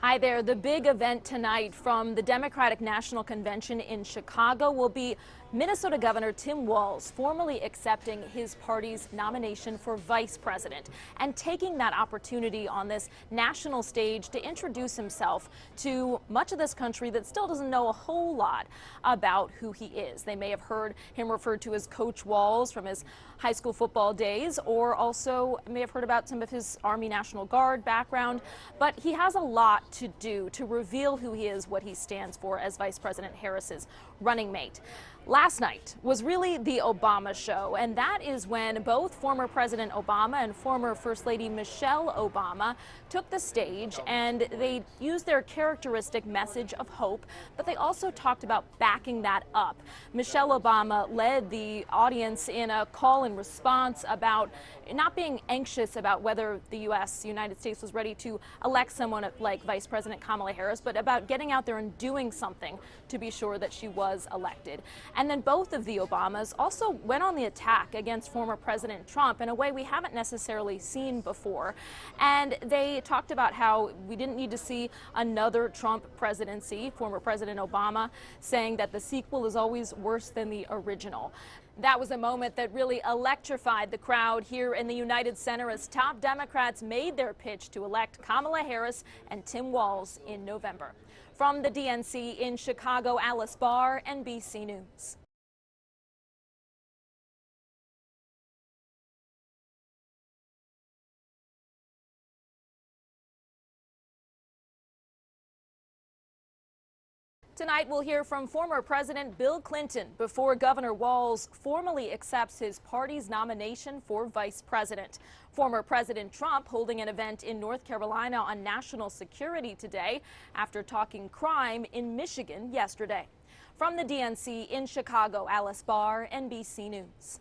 Hi there. The big event tonight from the Democratic National Convention in Chicago will be Minnesota Governor Tim Walz formally accepting his party's nomination for vice president and taking that opportunity on this national stage to introduce himself to much of this country that still doesn't know a whole lot about who he is. They may have heard him referred to as Coach Walz from his high school football days, or also may have heard about some of his Army National Guard background, but he has a lot to do to reveal who he is, what he stands for as Vice President Harris's running mate. Last night was really the Obama show, and that is when both former President Obama and former First Lady Michelle Obama took the stage, and they used their characteristic message of hope, but they also talked about backing that up. Michelle Obama led the audience in a call and response about not being anxious about whether the United States was ready to elect someone like Vice President Kamala Harris, but about getting out there and doing something to be sure that she was elected. And then both of the Obamas also went on the attack against former President Trump in a way we haven't necessarily seen before. And they talked about how we didn't need to see another Trump presidency, former President Obama saying that the sequel is always worse than the original. That was a moment that really electrified the crowd here in the United Center as top Democrats made their pitch to elect Kamala Harris and Tim Walz in November. From the DNC in Chicago, Alice Barr, NBC News. Tonight, we'll hear from former President Bill Clinton before Governor Walz formally accepts his party's nomination for vice president. Former President Trump holding an event in North Carolina on national security today after talking crime in Michigan yesterday. From the DNC in Chicago, Alice Barr, NBC News.